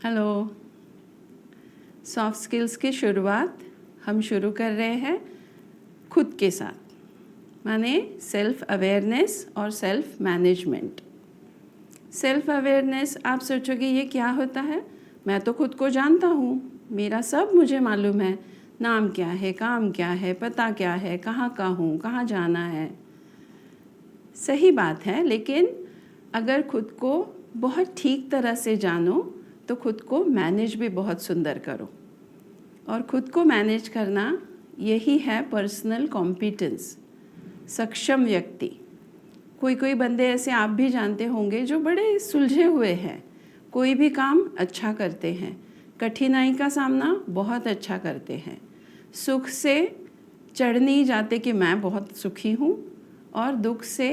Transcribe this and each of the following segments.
Hello. Soft skills की शुरुआत हम शुरू कर रहे हैं खुद के साथ, माने सेल्फ अवेयरनेस और सेल्फ मैनेजमेंट। सेल्फ अवेयरनेस, आप सोचोगे ये क्या होता है? मैं तो खुद को जानता हूँ, मेरा सब मुझे मालूम है, नाम क्या है, काम क्या है, पता क्या है, कहाँ का हूँ, कहाँ जाना है। सही बात है, लेकिन अगर खुद को बहुत ठीक तरह से जानो तो खुद को मैनेज भी बहुत सुंदर करो। और खुद को मैनेज करना यही है पर्सनल कॉम्पिटेंस, सक्षम व्यक्ति। कोई कोई बंदे ऐसे आप भी जानते होंगे जो बड़े सुलझे हुए हैं, कोई भी काम अच्छा करते हैं, कठिनाई का सामना बहुत अच्छा करते हैं, सुख से चढ़ नहीं जाते कि मैं बहुत सुखी हूँ, और दुख से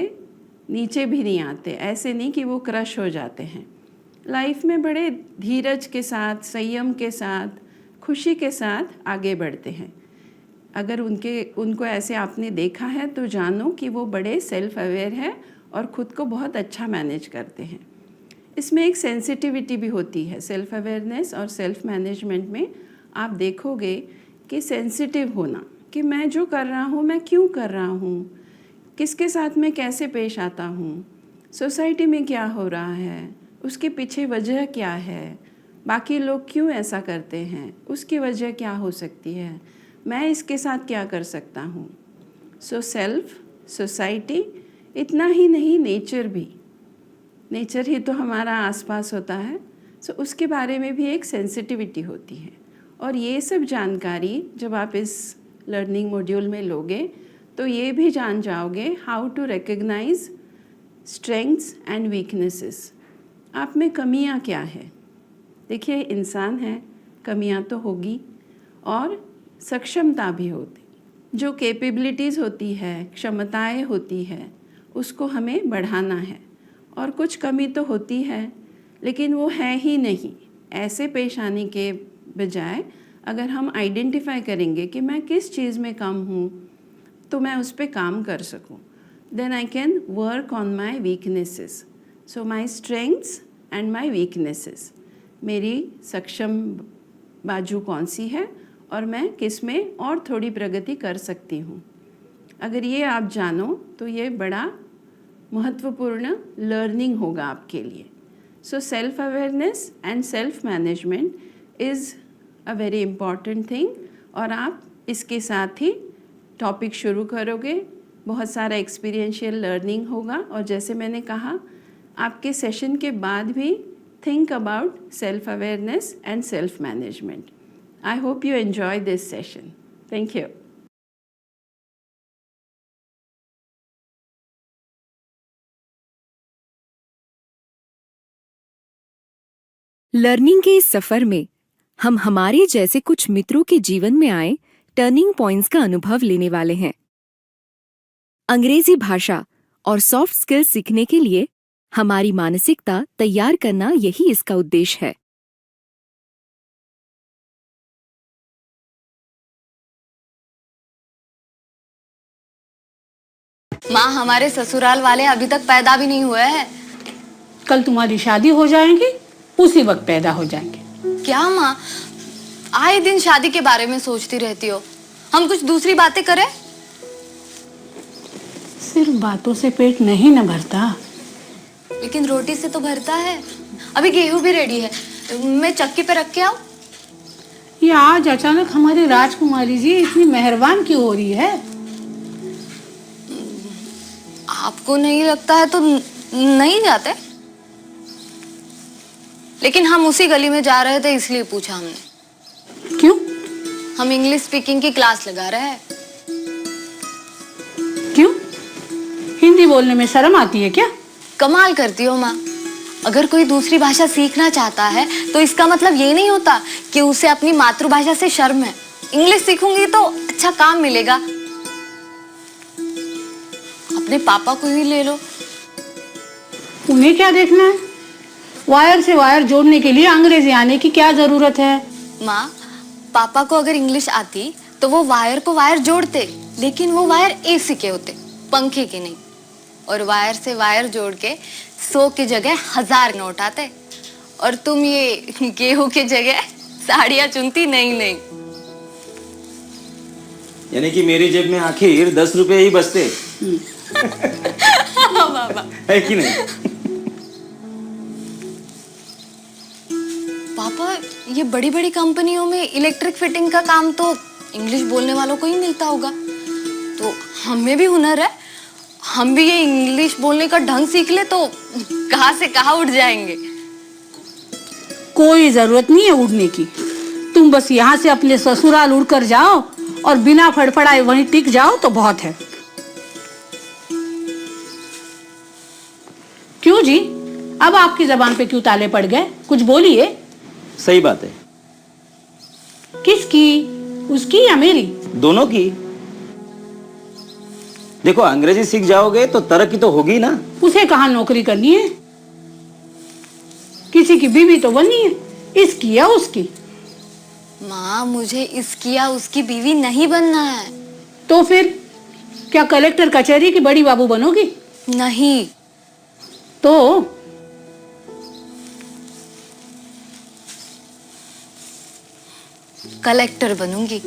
नीचे भी नहीं आते, ऐसे नहीं कि वो क्रश हो जाते हैं। लाइफ में बड़े धीरज के साथ, संयम के साथ, खुशी के साथ आगे बढ़ते हैं। अगर उनको ऐसे आपने देखा है तो जानो कि वो बड़े सेल्फ अवेयर है और ख़ुद को बहुत अच्छा मैनेज करते हैं। इसमें एक सेंसिटिविटी भी होती है। सेल्फ अवेयरनेस और सेल्फ मैनेजमेंट में आप देखोगे कि सेंसिटिव होना, कि मैं जो कर रहा हूँ मैं क्यों कर रहा हूँ, किसके साथ में कैसे पेश आता हूँ, सोसाइटी में क्या हो रहा है, उसके पीछे वजह क्या है, बाकी लोग क्यों ऐसा करते हैं, उसकी वजह क्या हो सकती है, मैं इसके साथ क्या कर सकता हूँ। सो सेल्फ, सोसाइटी, इतना ही नहीं नेचर भी, नेचर ही तो हमारा आसपास होता है। सो उसके बारे में भी एक सेंसिटिविटी होती है। और ये सब जानकारी जब आप इस लर्निंग मॉड्यूल में लोगे तो ये भी जान जाओगे how to recognise strengths and weaknesses. आप में कमियां क्या है। देखिए, इंसान है, कमियां तो होगी और सक्षमता भी होती। जो कैपेबिलिटीज़ होती है, क्षमताएं होती है, उसको हमें बढ़ाना है। और कुछ कमी तो होती है लेकिन वो है ही नहीं। ऐसे पेश आने के बजाय अगर हम आइडेंटिफाई करेंगे कि मैं किस चीज़ में कम हूँ तो मैं उस पर काम कर सकूं, then I can work on my weaknesses. So my strengths and my weaknesses, मेरी सक्षम बाजू कौन सी है और मैं किस में और थोड़ी प्रगति कर सकती हूँ। अगर ये आप जानो तो ये बड़ा महत्वपूर्ण लर्निंग होगा आपके लिए। So self awareness and self management is a very important thing. और आप इसके साथ ही टॉपिक शुरू करोगे, बहुत सारा एक्सपीरियंशियल लर्निंग होगा। और जैसे मैंने कहा, आपके सेशन के बाद भी think about self awareness and self management. I hope you enjoy this session. Thank you. Learning के इस सफर में हम हमारे जैसे कुछ मित्रों के जीवन में आए टर्निंग पॉइंट्स का अनुभव लेने वाले हैं। अंग्रेजी भाषा और सॉफ्ट स्किल्स सीखने के लिए हमारी मानसिकता तैयार करना, यही इसका उद्देश्य है। माँ, हमारे ससुराल वाले अभी तक पैदा भी नहीं हुए हैं। कल तुम्हारी शादी हो जाएगी, उसी वक्त पैदा हो जाएंगे। क्या माँ, आए दिन शादी के बारे में सोचती रहती हो। हम कुछ दूसरी बातें करें? सिर्फ बातों से पेट नहीं न भरता। लेकिन रोटी से तो भरता है। अभी गेहूं भी रेडी है, मैं चक्की पे रख के आऊं? ये आज अचानक हमारी राजकुमारी जी इतनी मेहरबान क्यों हो रही है? आपको नहीं लगता है तो नहीं जाते। लेकिन हम उसी गली में जा रहे थे, इसलिए पूछा हमने। क्यों? हम इंग्लिश स्पीकिंग की क्लास लगा रहे हैं। क्यों? हिंदी बोलने में शर्म आती है क्या? कमाल करती हो माँ। अगर कोई दूसरी भाषा सीखना चाहता है तो इसका मतलब ये नहीं होता कि उसे अपनी मातृभाषा से शर्म है। इंग्लिश सीखूंगी तो अच्छा काम मिलेगा। अपने पापा को ही ले लो। उन्हें क्या देखना है? वायर से वायर जोड़ने के लिए अंग्रेजी आने की क्या जरूरत है? माँ, पापा को अगर इंग्लिश आती तो वो वायर को वायर जोड़ते, लेकिन वो वायर एसी के होते, पंखे के नहीं। और वायर से वायर जोड़ के 100 की जगह 1000 नोट आते। और तुम ये गेहूं की जगह साड़ियां चुनती। नहीं नहीं, यानी कि मेरी जेब में आखिर 10 रुपए ही बचते है कि नहीं? पापा, ये बड़ी बड़ी कंपनियों में इलेक्ट्रिक फिटिंग का काम तो इंग्लिश बोलने वालों को ही मिलता होगा, तो हमें भी हुनर है, हम भी ये इंग्लिश बोलने का ढंग सीख ले तो कहाँ से कहाँ उठ जाएंगे। कोई जरूरत नहीं है उड़ने की, तुम बस यहाँ से अपने ससुराल उड़कर जाओ और बिना फड़फड़ाए वहीं टिक जाओ तो बहुत है। क्यों जी, अब आपकी जबान पे क्यों ताले पड़ गए? कुछ बोलिए। सही बात है। किसकी, उसकी या मेरी? दोनों की। देखो, अंग्रेजी सीख जाओगे तो तरक्की तो होगी ना। उसे कहाँ नौकरी करनी है, किसी की बीवी तो बननी है, इसकी या उसकी। माँ, मुझे इसकी या उसकी बीवी नहीं बनना है। तो फिर क्या कलेक्टर कचहरी की बड़ी बाबू बनोगी? नहीं। तो कलेक्टर बनूंगी।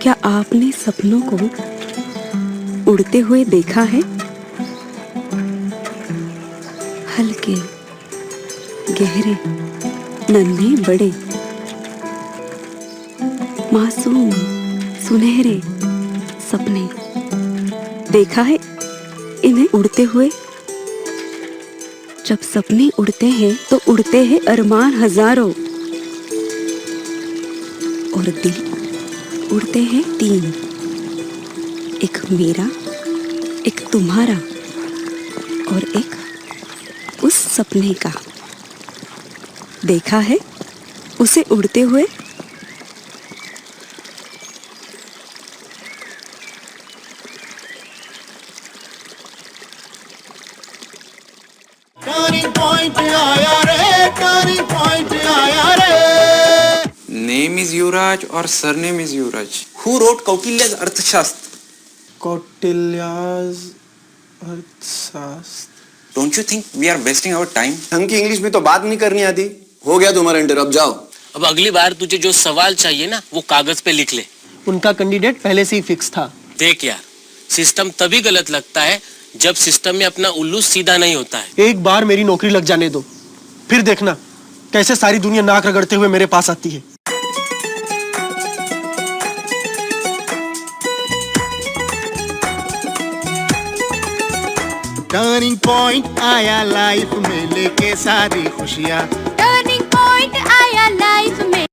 क्या आपने सपनों को उड़ते हुए देखा है? हल्के, गहरे, नन्हे बड़े, मासूम, सुनहरे सपने देखा है इन्हें उड़ते हुए? जब सपने उड़ते हैं तो उड़ते हैं अरमान हजारों, और दिल उड़ते हैं 3, एक मेरा, एक तुम्हारा और एक उस सपने का। देखा है उसे उड़ते हुए? टर्निंग पॉइंट आया रे, टर्निंग पॉइंट आया रे। Name is Yuvraj or surname is Yuvraj? Who wrote Kautilya's Arthashastra? Kautilya's अर्थशास्त्र। Don't you think we are wasting our time? ढंग की इंग्लिश में तो बात नहीं करनी आती। हो गया तुम्हारा इंटर, अब जाओ। अब अगली बार तुझे जो सवाल चाहिए ना वो कागज पे लिख ले। उनका कैंडिडेट पहले से ही फिक्स था। देख यार, सिस्टम तभी गलत लगता है जब सिस्टम में अपना उल्लू सीधा नहीं होता है। एक बार मेरी नौकरी लग जाने दो, फिर देखना कैसे सारी दुनिया नाक रगड़ते हुए मेरे पास आती है। टर्निंग पॉइंट आया लाइफ में लेके सारी खुशियाँ। टर्निंग पॉइंट आया लाइफ में।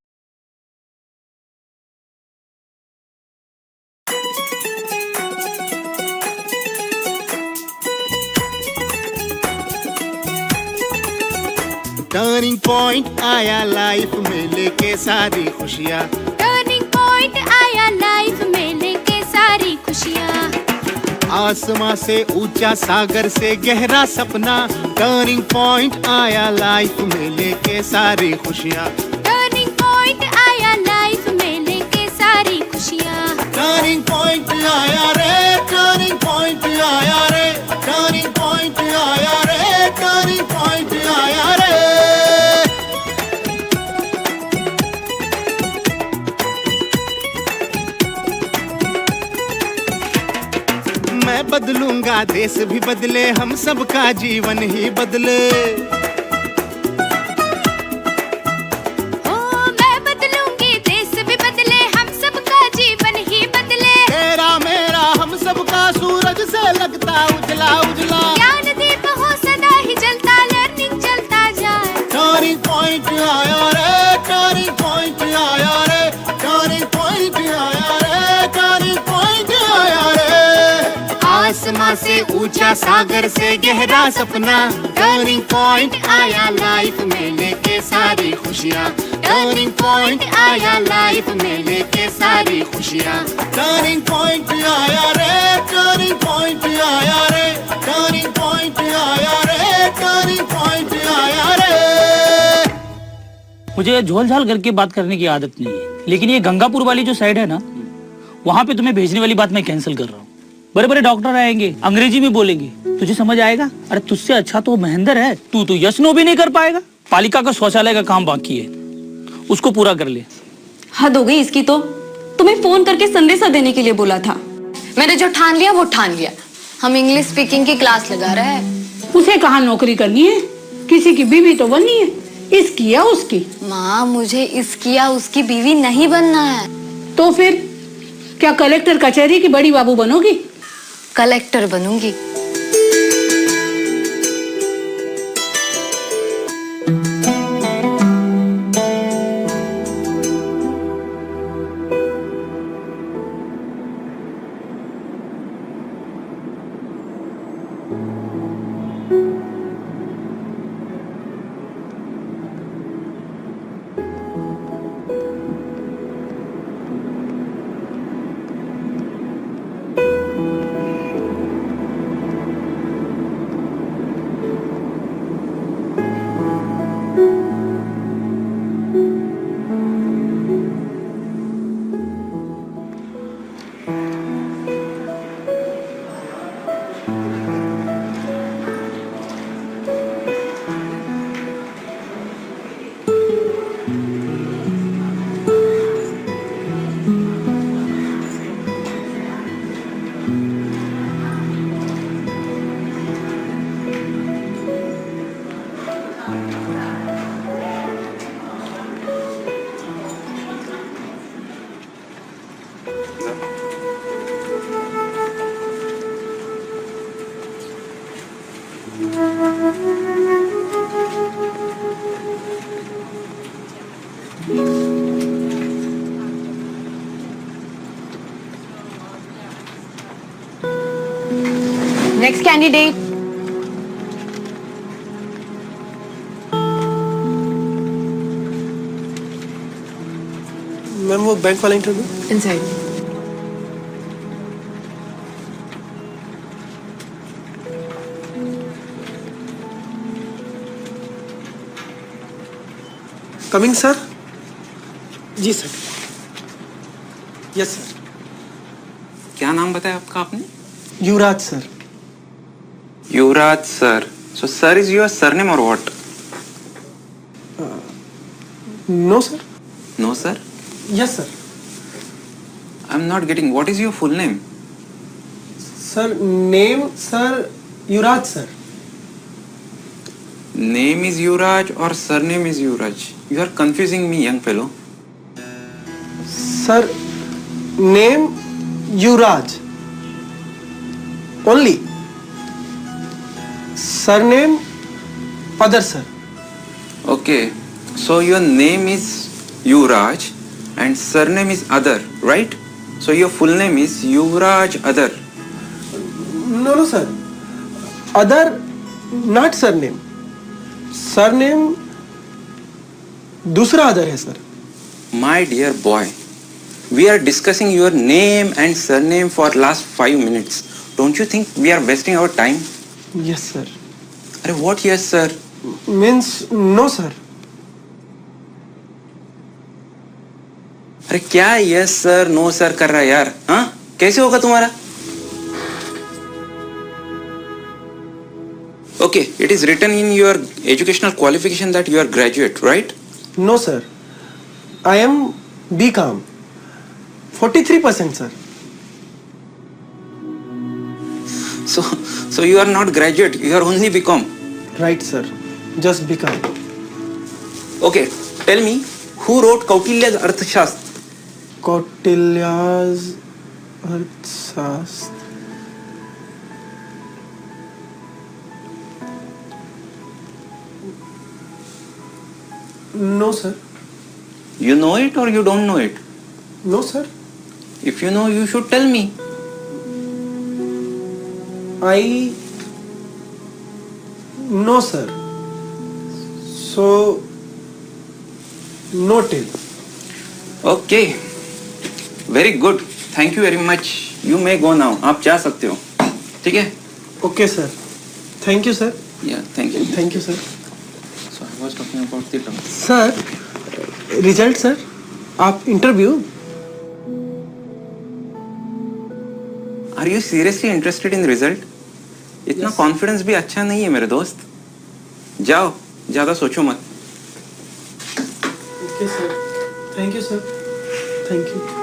टर्निंग पॉइंट आया लाइफ में लेके सारी खुशियाँ। टर्निंग पॉइंट आया लाइफ में लेके सारी खुशियाँ। आसमां से ऊंचा, सागर से गहरा सपना। टर्निंग पॉइंट आया लाइफ में लेके सारी खुशियाँ। टर्निंग पॉइंट आया लाइफ में लेके सारी खुशियाँ। टर्निंग पॉइंट आया रे, टर्निंग पॉइंट आया रे, टर्निंग पॉइंट आया रे, टर्निंग पॉइंट आया रे। मैं बदलूंगा, देश भी बदले, हम सबका जीवन ही बदले। ओ मैं बदलूंगी, देश भी बदले, हम सबका जीवन ही बदले। तेरा मेरा हम सबका सूरज से लगता उजला उजला। ज्ञान दीप हो सदा ही जलता, लर्निंग चलता जाए। टर्निंग पॉइंट आया रे, टर्निंग पॉइंट आया रे, टर्निंग पॉइंट आया। सीमा से ऊंचा, सागर से गहरा सपना। टर्निंग पॉइंट आया लाइफ में लेके सारी खुशियाँ। टर्निंग पॉइंट आया लाइफ में लेके सारी खुशियाँ। टर्निंग पॉइंट आया रे, टर्निंग पॉइंट आया रे, टर्निंग पॉइंट आया रे, टर्निंग पॉइंट आया रे। मुझे झोल झाल करके बात करने की आदत नहीं है, लेकिन ये गंगापुर वाली जो साइड है ना, वहां पे तुम्हें भेजने वाली बात मैं कैंसिल कर रहा हूँ। बड़े बड़े डॉक्टर आएंगे, अंग्रेजी में बोलेंगे, तुझे समझ आएगा? अरे तुझसे अच्छा तो महेंद्र है, तू तो यस नो भी नहीं कर पाएगा। पालिका का शौचालय का काम बाकी है, उसको पूरा कर ले। हद हो गई इसकी तो। तुम्हें फोन करके संदेशा देने के लिए बोला था। मैंने जो ठान लिया वो ठान लिया। हम इंग्लिश स्पीकिंग की क्लास लगा रहे हैं। उसे कहाँ नौकरी करनी है? किसी की बीवी तो बननी है, इसकी या उसकी। माँ, मुझे इसकी या उसकी बीवी नहीं बनना है। तो फिर क्या कलेक्टर कचहरी की बड़ी बाबू बनोगी? कलेक्टर बनूंगी। Next candidate. मैम वो बैंक वाला इंटरव्यू। इनसाइड। Coming sir. जी सर। Yes sir. क्या नाम बताया आपका आपने? Yuvraj sir. Yuvraj sir. So sir is your surname or what? No sir. No sir. Yes sir. I'm not getting. What is your full name? Sir name sir Yuvraj sir. Name is Yuvraj or surname is Yuvraj? You are confusing me, young fellow. Sir name Yuvraj only, surname other sir. Okay. So your name is Yuvraj and surname is Adar, right? So your full name is Yuvraj Adar. No no sir, other not surname. Surname दूसरा other है sir. My dear boy, we are discussing your name and surname for last 5 minutes. Don't you think we are wasting our time? Yes sir. अरे what yes sir? Means no sir. अरे क्या yes sir no sir कर रहा है यार? हाँ कैसे होगा तुम्हारा? Okay, it is written in your educational qualification that you are graduate, right? No sir, I am BCom 43% sir. So you are not graduate, you are only BCom. Right sir, just BCom। Okay, tell me who wrote Kautilya's Arthashastra? Kautilya's Arthashastra. No sir. You know it or you don't know it? No sir. If you know, you should tell me. I no sir. So noted. Okay, very good, thank you very much. You may go now, आप जा सकते हो, ठीक है? Okay sir. Thank you sir. या thank you. Thank you sir. So I was talking about the term. Sir result sir, आप interview. Are you seriously interested in result? इतना confidence भी अच्छा नहीं है मेरे दोस्त। जाओ, ज्यादा सोचो मत। Okay sir, thank you sir, thank you.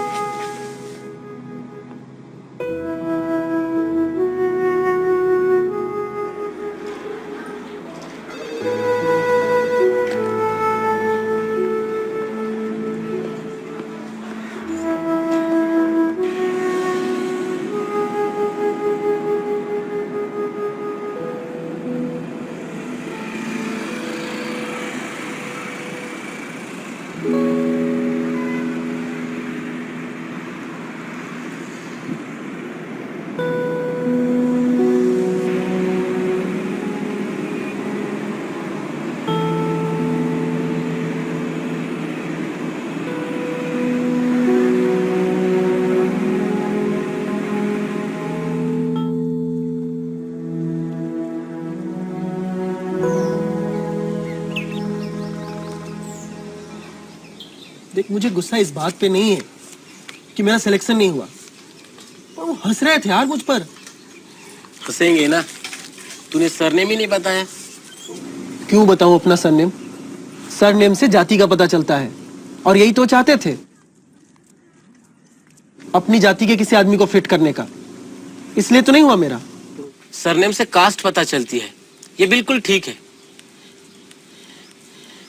देख, मुझे गुस्सा इस बात पे नहीं है कि मेरा सिलेक्शन नहीं हुआ, पर वो हंस रहे थे यार मुझ पर। हंसेंगे ना, तूने सरनेम ही नहीं बताया। क्यों बताऊं अपना सरनेम? सरनेम से जाति का पता चलता है, और यही तो चाहते थे, अपनी जाति के किसी आदमी को फिट करने का। इसलिए तो नहीं हुआ मेरा। सरनेम से कास्ट पता चलती है, ये बिल्कुल ठीक है,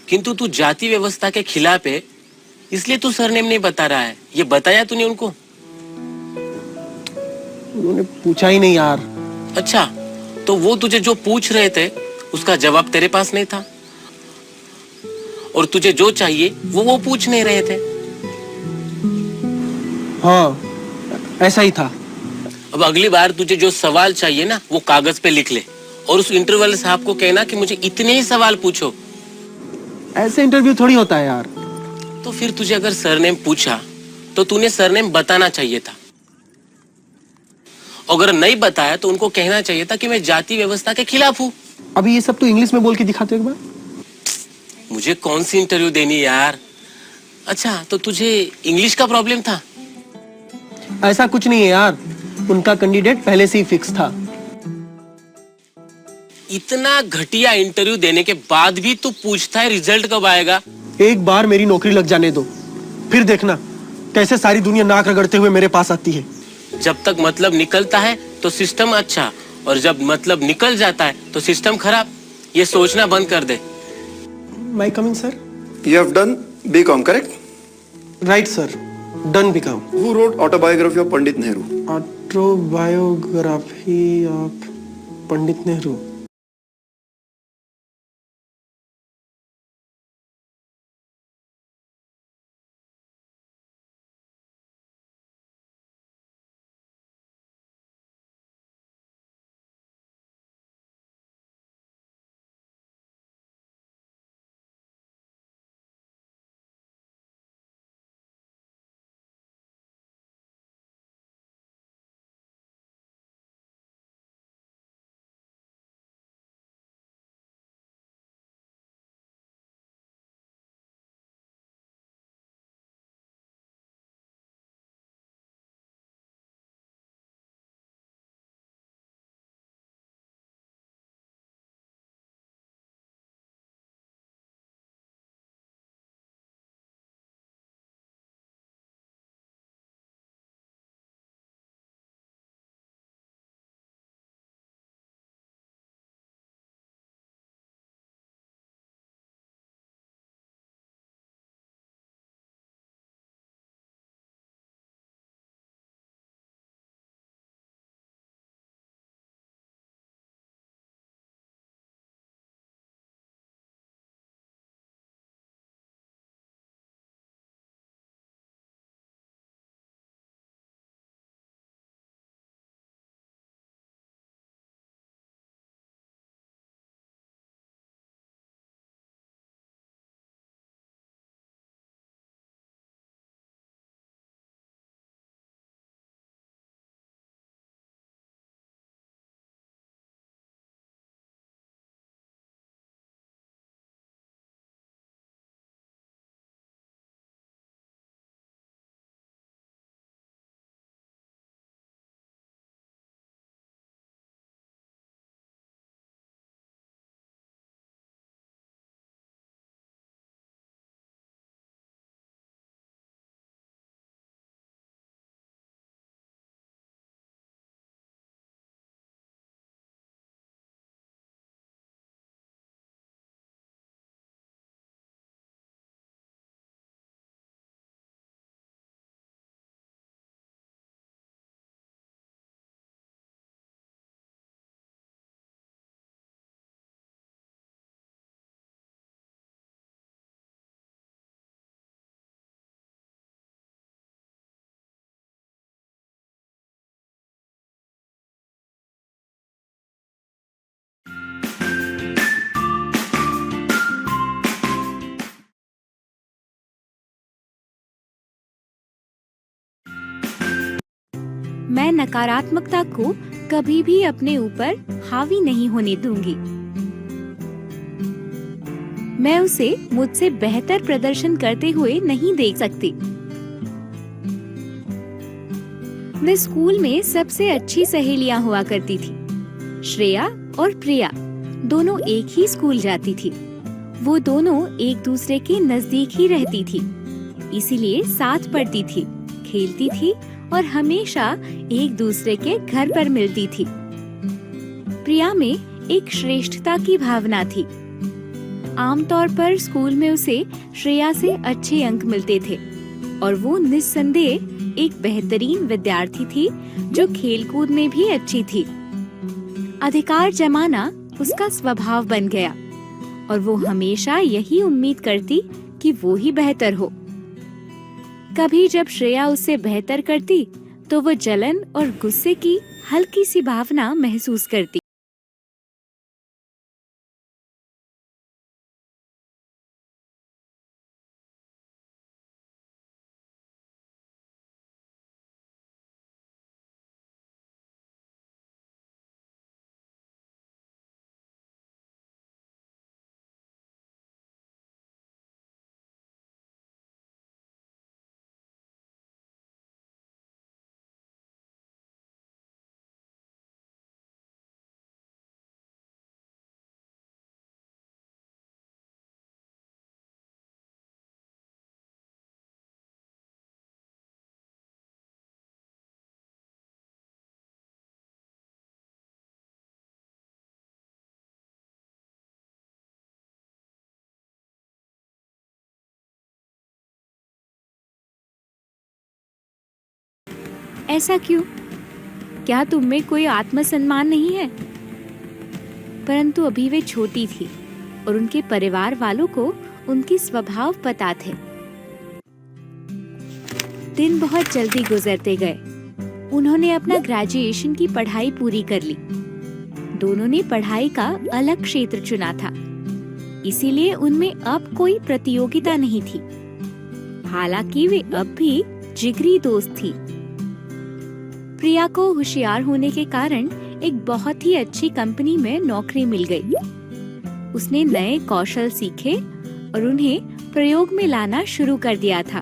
किंतु तू जाति व्यवस्था के खिलाफ है, इसलिए तू सरनेम नहीं बता रहा है। ये बताया तूने उनको? उन्होंने पूछा ही नहीं यार। अच्छा, तो वो तुझे जो पूछ रहे थे उसका जवाब तेरे पास नहीं था, और तुझे जो चाहिए वो पूछ नहीं रहे थे। हाँ, ऐसा ही था। अब अगली बार तुझे जो सवाल चाहिए ना, वो कागज पे लिख ले, और उस इंटरव्यू वाले साहब को कहना कि मुझे इतने ही सवाल पूछो। ऐसे इंटरव्यू थोड़ी होता है यार। तो फिर तुझे अगर सरनेम पूछा तो तूने सरनेम बताना चाहिए था। अगर नहीं बताया तो उनको कहना चाहिए था कि मैं जाति व्यवस्था के खिलाफ हूँ। अभी ये सब तो इंग्लिश में बोल के दिखाते हो एक बार। मुझे कौन सी इंटरव्यू देनी यार। अच्छा, तो तुझे इंग्लिश का प्रॉब्लम था? ऐसा कुछ नहीं है यार, उनका कैंडिडेट पहले से ही फिक्स था। इतना घटिया इंटरव्यू देने के बाद भी तू पूछता है रिजल्ट कब आएगा? एक बार मेरी नौकरी लग जाने दो, फिर देखना कैसे सारी दुनिया नाक रगड़ते हुए मेरे पास आती है। जब तक मतलब निकलता है तो सिस्टम अच्छा, और जब मतलब निकल जाता है तो सिस्टम खराब। ये सोचना बंद कर दे। My coming sir. You have done BCom, correct? Right sir, done BCom. Who wrote autobiography of Pandit Nehru? Autobiography of Pandit Nehru. मैं नकारात्मकता को कभी भी अपने ऊपर हावी नहीं होने दूंगी। मैं उसे मुझसे बेहतर प्रदर्शन करते हुए नहीं देख सकती। मैं स्कूल में सबसे अच्छी सहेलियां हुआ करती थी। श्रेया और प्रिया दोनों एक ही स्कूल जाती थी। वो दोनों एक दूसरे के नजदीक ही रहती थी, इसीलिए साथ पढ़ती थी, खेलती थी और हमेशा एक दूसरे के घर पर मिलती थी। प्रिया में एक श्रेष्ठता की भावना थी। आमतौर पर स्कूल में उसे श्रेया से अच्छे अंक मिलते थे और वो निस्संदेह एक बेहतरीन विद्यार्थी थी जो खेलकूद में भी अच्छी थी। अधिकार जमाना उसका स्वभाव बन गया और वो हमेशा यही उम्मीद करती कि वो ही बेहतर हो। कभी जब श्रेया उससे बेहतर करती तो वो जलन और गुस्से की हल्की सी भावना महसूस करती। ऐसा क्यों? क्या तुम में कोई आत्मसम्मान नहीं है? परंतु अभी वे छोटी थी और उनके परिवार वालों को उनकी स्वभाव पता थे। दिन बहुत जल्दी गुजरते गए। उन्होंने अपना ग्रेजुएशन की पढ़ाई पूरी कर ली। दोनों ने पढ़ाई का अलग क्षेत्र चुना था, इसीलिए उनमें अब कोई प्रतियोगिता नहीं थी। हालांकि वे अब भी जिगरी दोस्त थी। प्रिया को होशियार होने के कारण एक बहुत ही अच्छी कंपनी में नौकरी मिल गई। उसने नए कौशल सीखे और उन्हें प्रयोग में लाना शुरू कर दिया था।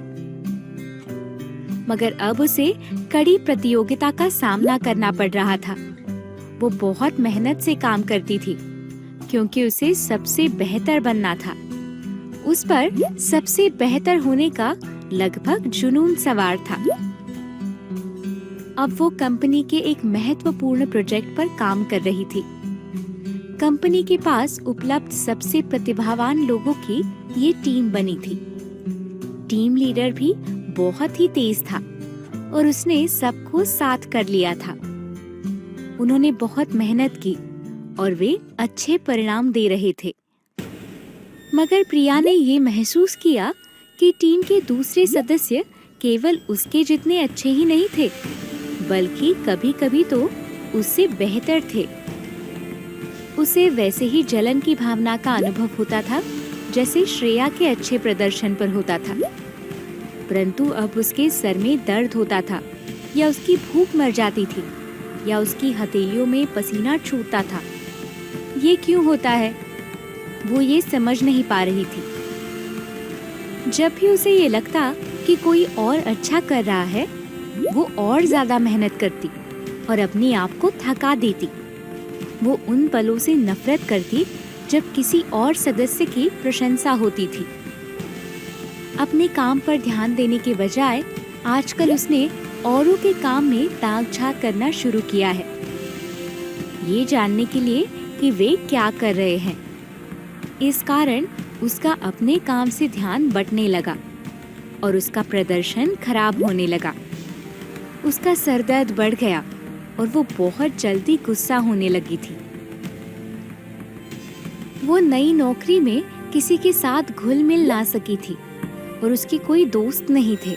मगर अब उसे कड़ी प्रतियोगिता का सामना करना पड़ रहा था। वो बहुत मेहनत से काम करती थी क्योंकि उसे सबसे बेहतर बनना था। उस पर सबसे बेहतर होने का लगभग जुनून सवार था। अब वो कंपनी के एक महत्वपूर्ण प्रोजेक्ट पर काम कर रही थी। कंपनी के पास उपलब्ध सबसे प्रतिभावान लोगों की ये टीम बनी थी। टीम लीडर भी बहुत ही तेज था और उसने सबको साथ कर लिया था। उन्होंने बहुत मेहनत की और वे अच्छे परिणाम दे रहे थे। मगर प्रिया ने ये महसूस किया कि टीम के दूसरे सदस्य केवल उसके जितने अच्छे ही नहीं थे, बल्कि कभी-कभी तो उससे बेहतर थे। उसे वैसे ही जलन की भावना का अनुभव होता था जैसे श्रेया के अच्छे प्रदर्शन पर होता था। परंतु अब उसके सर में दर्द होता था, या उसकी भूख मर जाती थी, या उसकी हथेलियों में पसीना छूटता था। ये क्यों होता है? वो ये समझ नहीं पा रही थी। जब भी उसे ये लगता कि कोई और अच्छा कर रहा है, वो और ज्यादा मेहनत करती और अपने आप को थका देती। वो उन पलों से नफरत करती जब किसी और सदस्य की प्रशंसा होती थी। अपने काम पर ध्यान देने के बजाय आजकल उसने औरों के काम में ताक झांक करना शुरू किया है, ये जानने के लिए कि वे क्या कर रहे हैं। इस कारण उसका अपने काम से ध्यान बंटने लगा और उसका प्रदर्शन खराब होने लगा। उसका सरदर्द बढ़ गया और वो बहुत जल्दी गुस्सा होने लगी थी। वो नई नौकरी में किसी के साथ घुल मिल ना सकी थी और उसकी कोई दोस्त नहीं थे।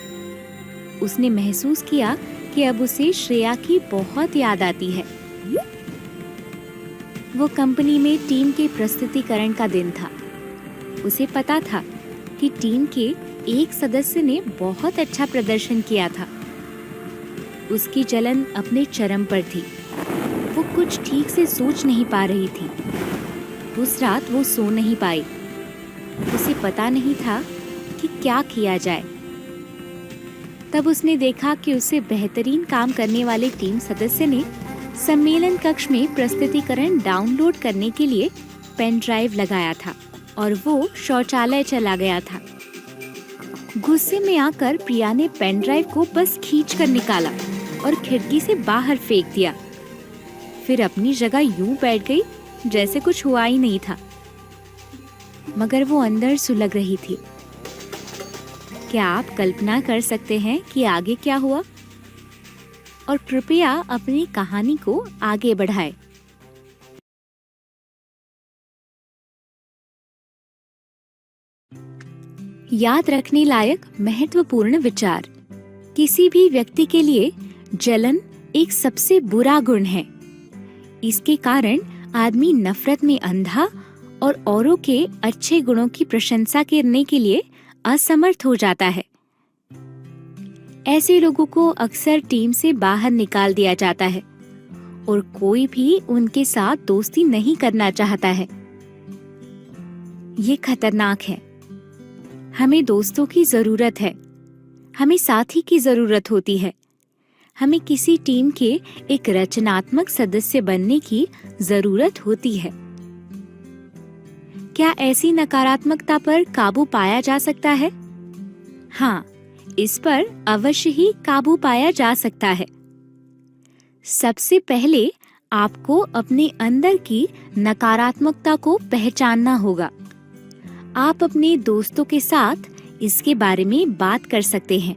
उसने महसूस किया कि अब उसे श्रेया की बहुत याद आती है। वो कंपनी में टीम के प्रस्तुतिकरण का दिन था। उसे पता था कि टीम के एक सदस्य ने बहुत अच्छा प्रदर्शन किया था। उसकी जलन अपने चरम पर थी। वो कुछ ठीक से सोच नहीं पा रही थी। उस रात वो सो नहीं पाई। उसे पता नहीं था कि क्या किया जाए। तब उसने देखा कि उसे बेहतरीन काम करने वाले टीम सदस्य ने सम्मेलन कक्ष में प्रस्तुतिकरण डाउनलोड करने के लिए पेन ड्राइव लगाया था और वो शौचालय चला गया था। गुस्से में आकर प्रिया ने पेन ड्राइव को बस खींच कर निकाला और खिड़की से बाहर फेंक दिया। फिर अपनी जगह यूं बैठ गई जैसे कुछ हुआ ही नहीं था। मगर वो अंदर सुलग रही थी। क्या आप कल्पना कर सकते हैं कि आगे क्या हुआ? और कृपया अपनी कहानी को आगे बढ़ाएं। याद रखने लायक महत्वपूर्ण विचार। किसी भी व्यक्ति के लिए जलन एक सबसे बुरा गुण है। इसके कारण आदमी नफरत में अंधा और औरों के अच्छे गुणों की प्रशंसा करने के लिए असमर्थ हो जाता है। ऐसे लोगों को अक्सर टीम से बाहर निकाल दिया जाता है और कोई भी उनके साथ दोस्ती नहीं करना चाहता है। ये खतरनाक है। हमें दोस्तों की जरूरत है। हमें साथी की जरूरत होती है। हमें किसी टीम के एक रचनात्मक सदस्य बनने की जरूरत होती है। क्या ऐसी नकारात्मकता पर काबू पाया जा सकता है? हाँ, इस पर अवश्य ही काबू पाया जा सकता है। सबसे पहले आपको अपने अंदर की नकारात्मकता को पहचानना होगा। आप अपने दोस्तों के साथ इसके बारे में बात कर सकते हैं।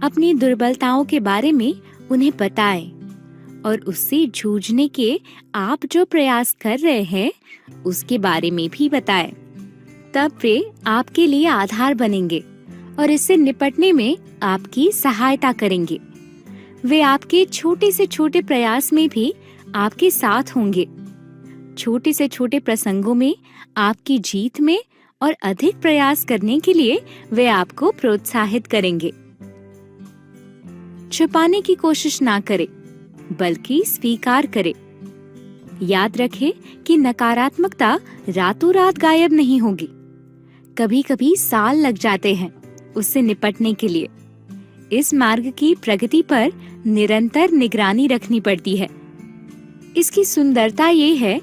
अपनी दुर्बलताओं के बारे में उन्हें बताएं और उससे जूझने के आप जो प्रयास कर रहे हैं उसके बारे में भी बताएं। तब वे आपके लिए आधार बनेंगे और इससे निपटने में आपकी सहायता करेंगे। वे आपके छोटे से छोटे प्रयास में भी आपके साथ होंगे। छोटे से छोटे प्रसंगों में आपकी जीत में और अधिक प्रयास करने के लिए वे आपको प्रोत्साहित करेंगे। छुपाने की कोशिश ना करें, बल्कि स्वीकार करें। याद रखें कि नकारात्मकता रातों रात गायब नहीं होगी। कभी कभी साल लग जाते हैं उससे निपटने के लिए। इस मार्ग की प्रगति पर निरंतर निगरानी रखनी पड़ती है। इसकी सुंदरता ये है,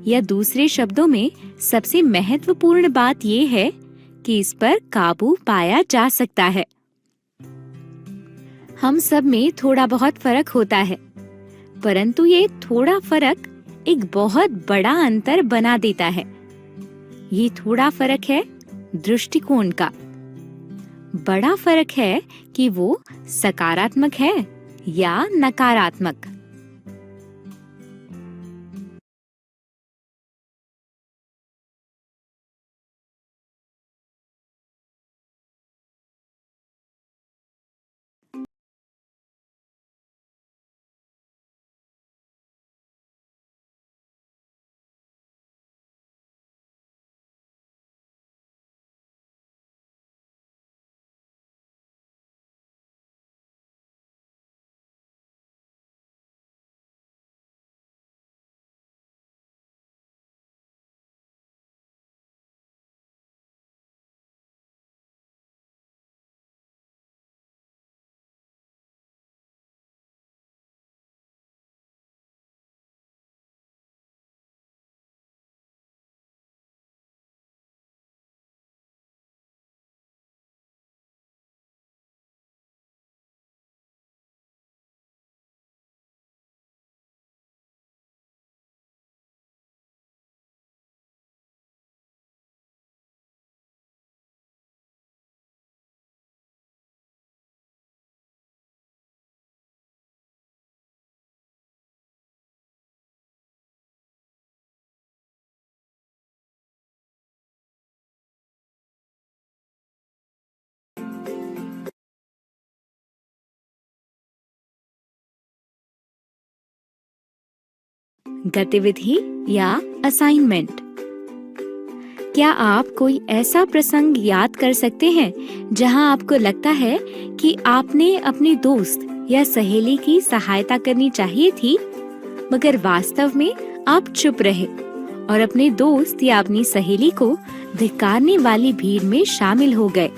या दूसरे शब्दों में सबसे महत्वपूर्ण बात ये है कि इस पर काबू पाया जा सकता है। हम सब में थोड़ा बहुत फर्क होता है, परंतु ये थोड़ा फर्क एक बहुत बड़ा अंतर बना देता है। ये थोड़ा फर्क है दृष्टिकोण का। बड़ा फर्क है कि वो सकारात्मक है या नकारात्मक। गतिविधि या असाइनमेंट। क्या आप कोई ऐसा प्रसंग याद कर सकते हैं जहां आपको लगता है कि आपने अपने दोस्त या सहेली की सहायता करनी चाहिए थी, मगर वास्तव में आप चुप रहे और अपने दोस्त या अपनी सहेली को धिक्कारने वाली भीड़ में शामिल हो गए।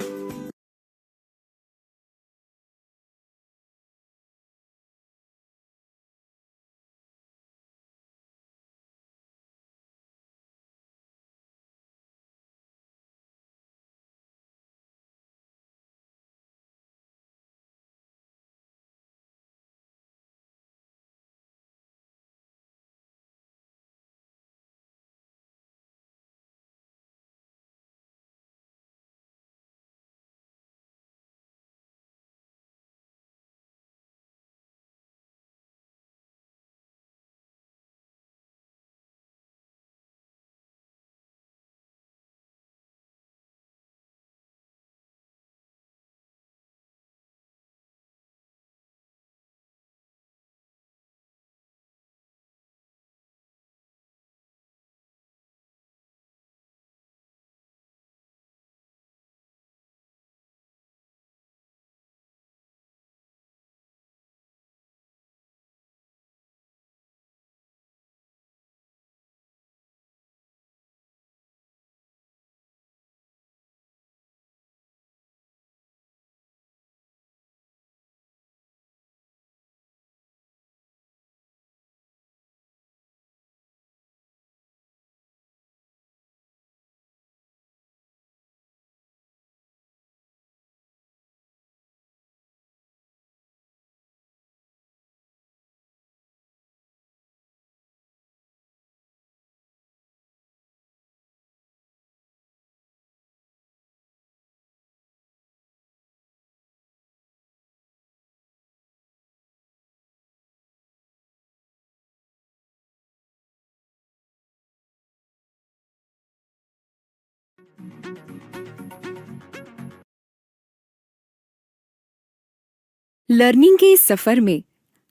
लर्निंग के इस सफर में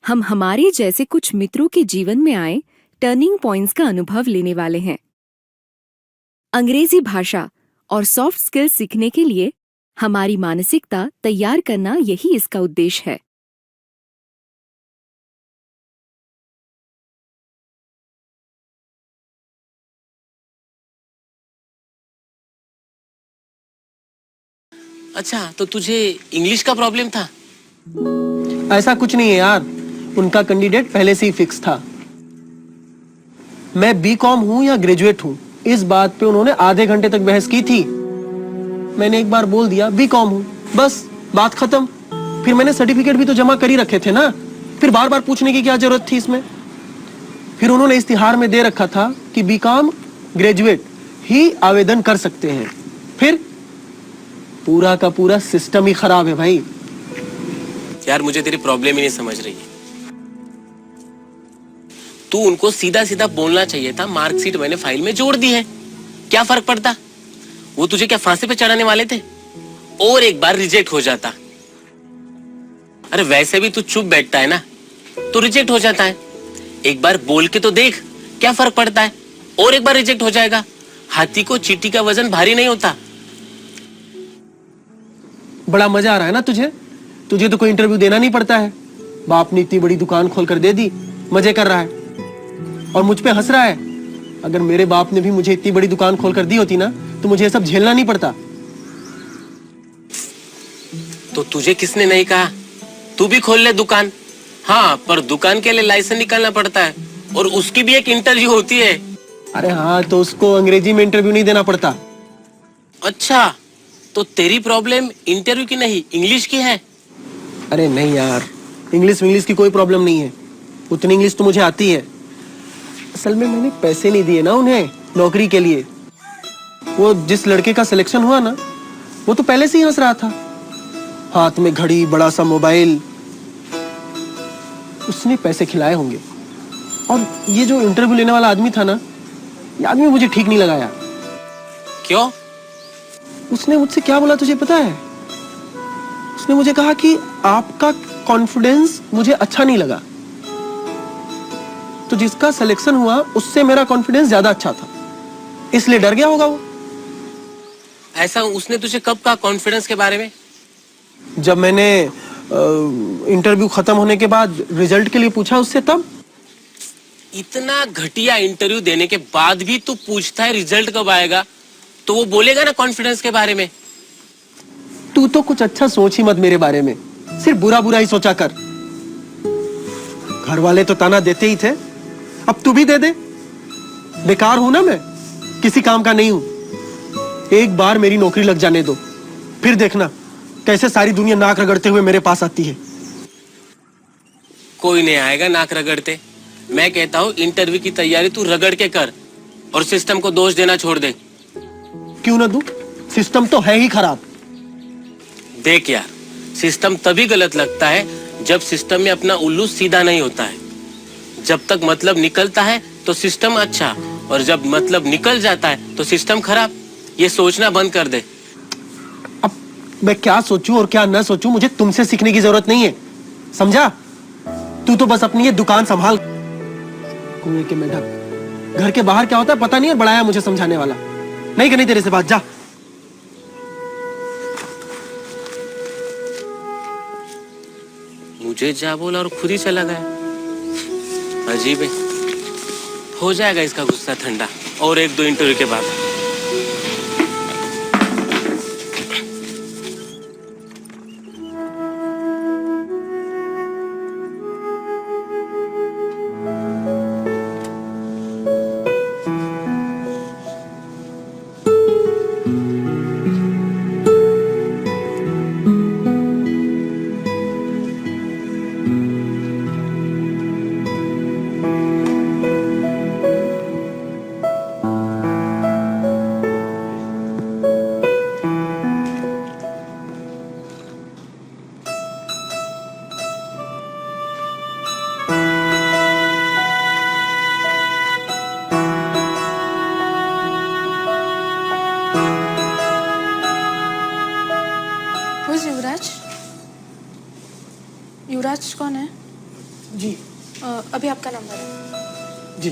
हम हमारे जैसे कुछ मित्रों के जीवन में आए टर्निंग पॉइंट्स का अनुभव लेने वाले हैं। अंग्रेजी भाषा और सॉफ्ट स्किल्स सीखने के लिए हमारी मानसिकता तैयार करना, यही इसका उद्देश्य है। अच्छा, तो तुझे इंग्लिश का प्रॉब्लम था? ऐसा कुछ नहीं है यार, उनका कैंडिडेट पहले से ही फिक्स था। मैं बीकॉम हूं या ग्रेजुएट हूं, इस बात पे उन्होंने आधे घंटे तक बहस की थी। मैंने एक बार बोल दिया बीकॉम हूं, बस बात खत्म। फिर मैंने सर्टिफिकेट भी तो जमा कर ही रखे थे ना, फिर बार बार पूछने की क्या जरूरत थी इसमें। फिर उन्होंने इस्तिहार में दे रखा था कि बीकॉम ग्रेजुएट ही आवेदन कर सकते हैं। फिर पूरा का पूरा सिस्टम ही खराब है भाई। यार, मुझे तेरी प्रॉब्लम ही नहीं समझ रही है। तू उनको सीधा सीधा बोलना चाहिए था, मार्कशीट मैंने फाइल में जोड़ दी है, क्या फर्क पड़ता? वो तुझे क्या फांसी पे चढ़ाने वाले थे? और एक बार रिजेक्ट हो जाता। अरे वैसे भी तू चुप बैठता है ना, तो रिजेक्ट हो जाता है। एक बार बोल के तो देख, क्या फर्क पड़ता है? और एक बार रिजेक्ट हो जाएगा। हाथी को चींटी का वजन भारी नहीं होता। बड़ा मजा आ रहा है ना तुझे? तुझे तो कोई इंटरव्यू देना नहीं पड़ता है। बाप ने इतनी बड़ी दुकान खोलकर दे दी, मजे कर रहा है और मुझ पे हंस रहा है। अगर मेरे बाप ने भी मुझे इतनी बड़ी दुकान खोलकर दी होती ना, तो मुझे ये सब झेलना नहीं पड़ता। तो तुझे किसने नहीं कहा तू भी खोल ले दुकान? हाँ, पर दुकान के लिए लाइसेंस निकालना पड़ता है और उसकी भी एक इंटरव्यू होती है। अरे हाँ, तो उसको अंग्रेजी में इंटरव्यू नहीं देना पड़ता। अच्छा, तो तेरी प्रॉब्लम इंटरव्यू की नहीं, इंग्लिश की है? अरे नहीं यार, इंग्लिश की कोई प्रॉब्लम नहीं है। उतनी इंग्लिश तो मुझे आती है। असल में मैंने पैसे नहीं दिए ना उन्हें नौकरी के लिए। वो जिस लड़के का सिलेक्शन हुआ ना, वो तो पहले से ही हंस रहा था, हाथ में घड़ी, बड़ा सा मोबाइल। उसने पैसे खिलाए होंगे। और ये जो इंटरव्यू लेने वाला आदमी था ना, ये आदमी मुझे ठीक नहीं लगा यार। क्यों? उसने मुझसे क्या बोला तुझे पता है? उसने मुझे कहा कि आपका कॉन्फिडेंस मुझे अच्छा नहीं लगा। तो जिसका सिलेक्शन हुआ उससे मेरा कॉन्फिडेंस ज्यादा अच्छा था, इसलिए डर गया होगा वो। ऐसा उसने तुझे कब कहा कॉन्फिडेंस के बारे में? जब मैंने इंटरव्यू खत्म होने के बाद रिजल्ट के लिए पूछा उससे तब। इतना घटिया इंटरव्यू देने के बाद भी तू पूछता है रिजल्ट कब आएगा, तो वो बोलेगा ना कॉन्फिडेंस के बारे में। तू तो कुछ अच्छा सोच ही मत मेरे बारे में, सिर्फ बुरा बुरा ही सोचा कर। घर वाले तो ताना देते ही थे, अब तू भी दे दे। बेकार हूं ना मैं, किसी काम का नहीं हूं। एक बार मेरी नौकरी लग जाने दो, फिर देखना कैसे सारी दुनिया नाक रगड़ते हुए मेरे पास आती है। कोई नहीं आएगा नाक रगड़ते। मैं कहता हूँ इंटरव्यू की तैयारी तू रगड़ के कर और सिस्टम को दोष देना छोड़ दे। क्यों ना दूं? सिस्टम तो है ही खराब। देख यार, सिस्टम तभी गलत लगता है जब सिस्टम में अपना उल्लू सीधा नहीं होता है। जब तक मतलब निकलता है तो सिस्टम अच्छा, और जब मतलब निकल जाता है तो सिस्टम खराब। ये सोचना बंद कर दे। अब मैं क्या सोचूं और क्या न सोचूं, मुझे तुमसे सीखने की जरूरत नहीं है, समझा? तू तो बस अपनी ये दुकान संभाल। कुएं के मेढक, घर के बाहर क्या होता है पता नहीं है, बड़ा है मुझे समझाने वाला। नहीं करनी तेरे से बात, जा। मुझे जा बोला और खुद ही चला गया। अजीब है। हो जाएगा इसका गुस्सा ठंडा और एक दो इंटरव्यू के बाद। युवराज, युवराज कौन है? जी अभी आपका नंबर है। जी।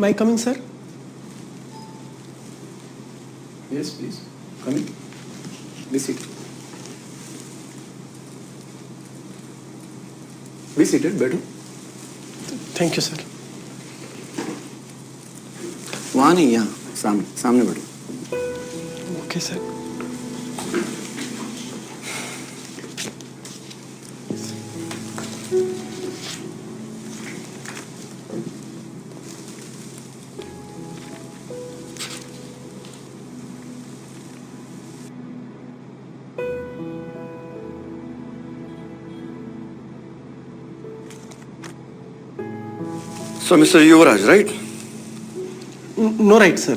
May I come in, sir? Yes, please. Come in. Be seated. Be seated. बैठो। Thank you, sir. वहाँ नहीं, यहाँ सामने सामने बैठो। Okay, sir. So, Mr. Yuvraj, right? No, right, sir.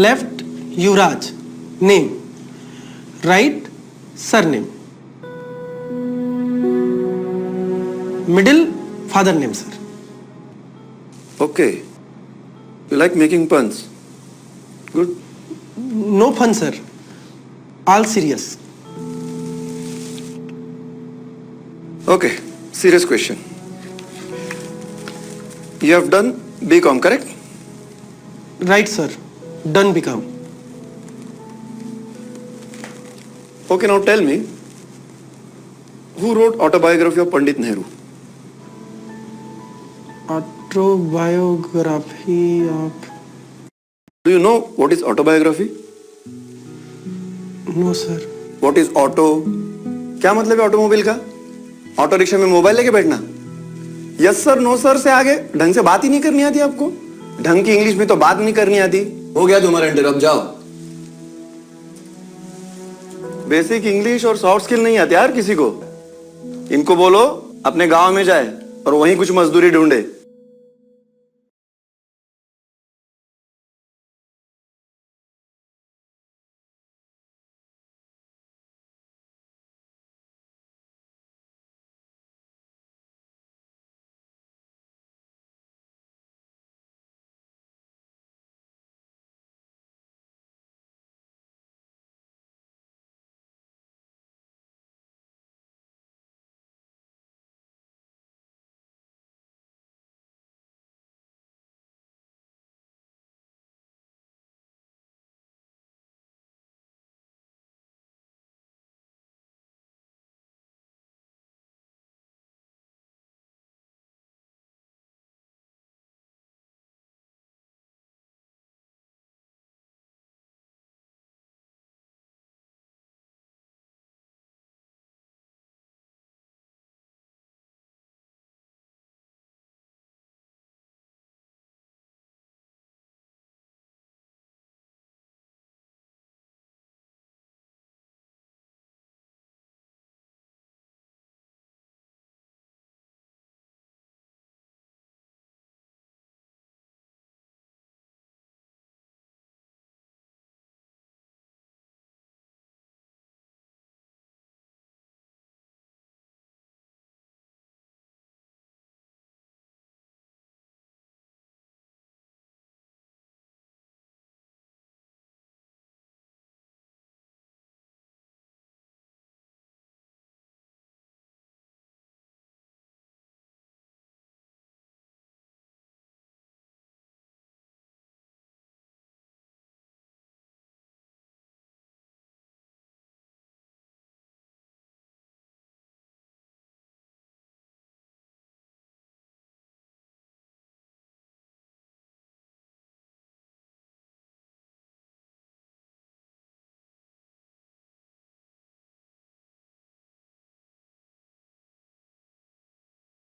Left, Yuvraj, name. Right, surname. Middle, father name, sir. Okay. You like making puns? Good. No fun, sir. All serious. Okay. Serious question. You have done BCom, correct? Right, sir. Done become. Okay, now tell me, who wrote autobiography of Pandit Nehru? Autobiography of... Do you know what is autobiography? No, sir. What is auto? क्या मतलब है automobile का? Auto rickshaw में mobile लेके बैठना? Yes sir, no sir से आगे ढंग से बात ही नहीं करनी आती आपको? ढंग की इंग्लिश में तो बात नहीं करनी आती। हो गया तुम्हारा इंटरव्यू, अब जाओ। बेसिक इंग्लिश और सॉफ्ट स्किल नहीं आते यार किसी को। इनको बोलो अपने गांव में जाए और वहीं कुछ मजदूरी ढूंढे।